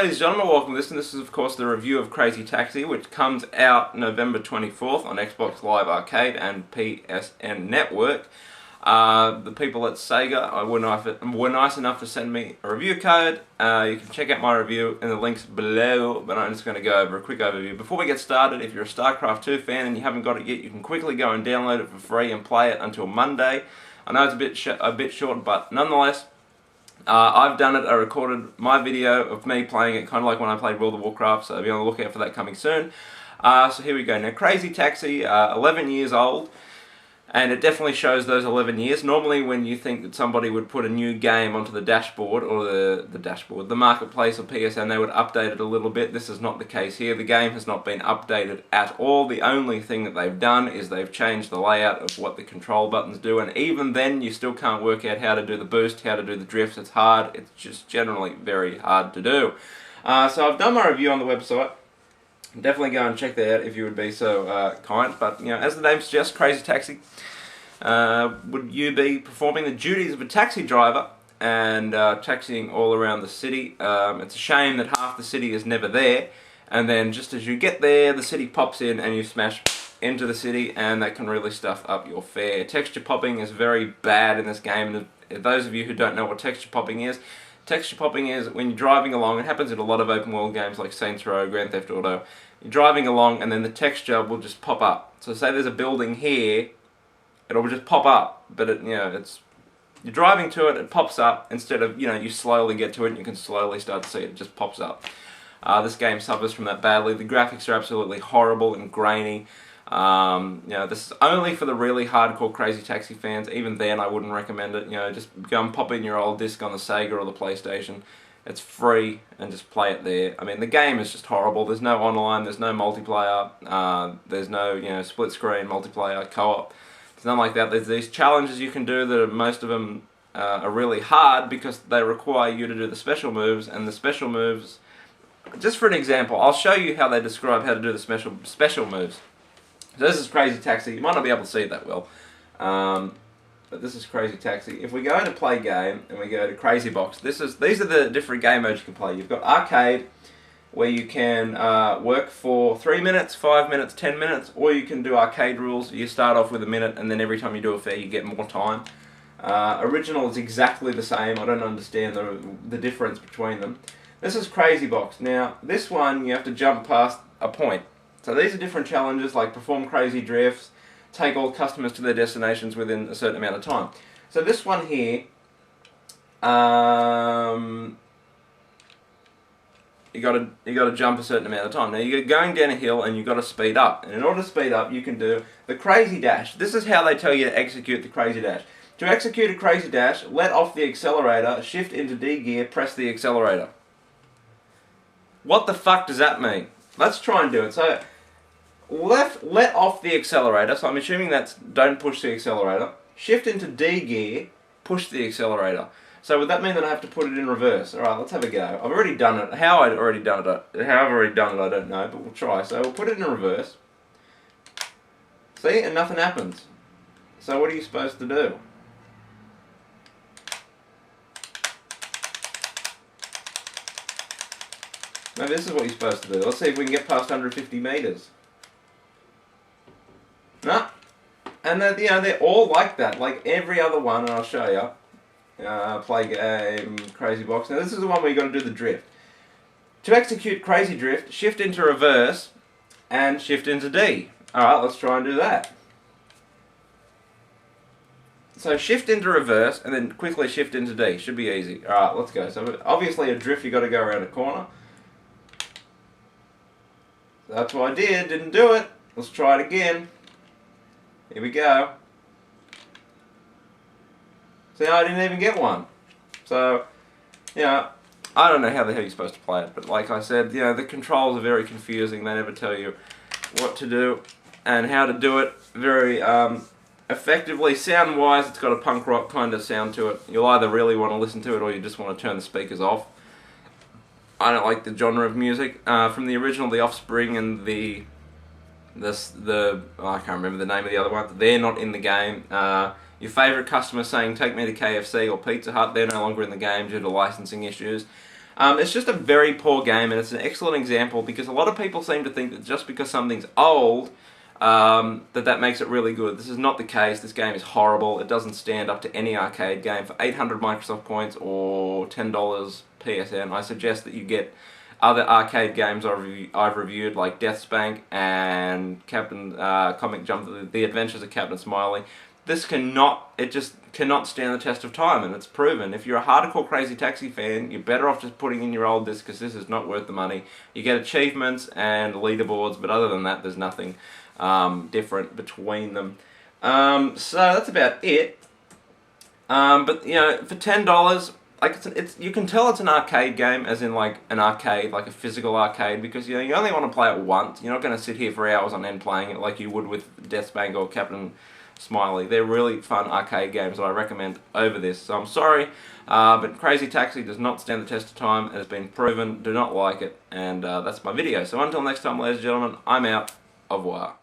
ladies and gentlemen, welcome to this, and this is of course the review of Crazy Taxi, which comes out November 24th on Xbox Live Arcade and PSN Network. The people at Sega were nice enough to send me a review code. You can check out my review in the links below, but I'm just going to go over a quick overview. Before we get started, if you're a StarCraft 2 fan and you haven't got it yet, you can quickly go and download it for free and play it until Monday. I know it's a bit short, but nonetheless, I've done it. I recorded my video of me playing it, kind of like when I played World of Warcraft, so be on the lookout for that coming soon. So here we go. Now, Crazy Taxi, 11 years old, and it definitely shows those 11 years. Normally when you think that somebody would put a new game onto the dashboard, or the marketplace or PSN, they would update it a little bit. This is not the case here. The game has not been updated at all. The only thing that they've done is they've changed the layout of what the control buttons do, and even then you still can't work out how to do the boost, how to do the drifts. It's hard. It's just generally very hard to do. So I've done my review on the website. Definitely go and check that out if you would be so kind. But you know, as the name suggests, Crazy Taxi. Would you be performing the duties of a taxi driver and taxiing all around the city? It's a shame that half the city is never there, and then just as you get there, the city pops in and you smash into the city, and that can really stuff up your fare. Texture popping is very bad in this game, and those of you who don't know what texture popping is when you're driving along. It happens in a lot of open world games like Saints Row, Grand Theft Auto. You're driving along and then the texture will just pop up. So say there's a building here, it'll just pop up, but you're driving to it, it pops up, instead of, you slowly get to it and you can slowly start to see it just pops up. This game suffers from that badly. The graphics are absolutely horrible and grainy. This is only for the really hardcore Crazy Taxi fans. Even then, I wouldn't recommend it. Just go and pop in your old disc on the Sega or the PlayStation. It's free, and just play it there. I mean, the game is just horrible. There's no online, there's no multiplayer, there's no, split screen multiplayer, co-op. There's nothing like that. There's these challenges you can do that most of them are really hard because they require you to do the special moves, and the special moves, just for an example, I'll show you how they describe how to do the special moves. So this is Crazy Taxi. You might not be able to see it that well, but this is Crazy Taxi. If we go into Play Game and we go to Crazy Box, these are the different game modes you can play. You've got Arcade, where you can work for 3 minutes, 5 minutes, 10 minutes, or you can do arcade rules. You start off with a minute, and then every time you do a fare, you get more time. Original is exactly the same. I don't understand the difference between them. This is Crazy Box. Now, this one you have to jump past a point. So these are different challenges, like perform crazy drifts, take all customers to their destinations within a certain amount of time. So this one here, you got to jump a certain amount of time. Now you're going down a hill and you've got to speed up. And in order to speed up, you can do the Crazy Dash. This is how they tell you to execute the Crazy Dash. To execute a Crazy Dash, let off the accelerator, shift into D gear, press the accelerator. What the fuck does that mean? Let's try and do it. So, let off the accelerator, so I'm assuming that's don't push the accelerator. Shift into D gear, push the accelerator. So would that mean that I have to put it in reverse? Alright, let's have a go. I've already done it. How I've already done it, I don't know, but we'll try. So we'll put it in reverse. See? And nothing happens. So what are you supposed to do? Maybe this is what you're supposed to do. Let's see if we can get past 150 meters. No. And they're all like that, like every other one, and I'll show you. Play Game, Crazy Box. Now this is the one where you got to do the drift. To execute Crazy Drift, shift into reverse and shift into D. Alright, let's try and do that. So shift into reverse and then quickly shift into D. Should be easy. Alright, let's go. So obviously a drift, you got to go around a corner. So that's what I did, didn't do it. Let's try it again. Here we go. See, I didn't even get one. So, I don't know how the hell you're supposed to play it, but like I said, the controls are very confusing. They never tell you what to do and how to do it very effectively. Sound-wise, it's got a punk rock kind of sound to it. You'll either really want to listen to it or you just want to turn the speakers off. I don't like the genre of music. From the original, The Offspring and I can't remember the name of the other one. They're not in the game. Your favourite customer saying, take me to KFC or Pizza Hut, they're no longer in the game due to licensing issues. It's just a very poor game, and it's an excellent example because a lot of people seem to think that just because something's old, that makes it really good. This is not the case. This game is horrible. It doesn't stand up to any arcade game. For 800 Microsoft points or $10 PSN, I suggest that you get other arcade games I've reviewed, like Death's Bank and Captain Comic Jump, The Adventures of Captain Smiley. It just cannot stand the test of time, and it's proven. If you're a hardcore Crazy Taxi fan, you're better off just putting in your old disc, because this is not worth the money. You get achievements and leaderboards, but other than that, there's nothing different between them. So that's about it. But you know, for $10, like you can tell it's an arcade game, as in like an arcade, like a physical arcade, because you know you only want to play it once. You're not going to sit here for hours on end playing it like you would with Death's Bank or Captain Smiley. They're really fun arcade games that I recommend over this. So I'm sorry, but Crazy Taxi does not stand the test of time. It has been proven. Do not like it, and that's my video. So until next time, ladies and gentlemen, I'm out. Au revoir.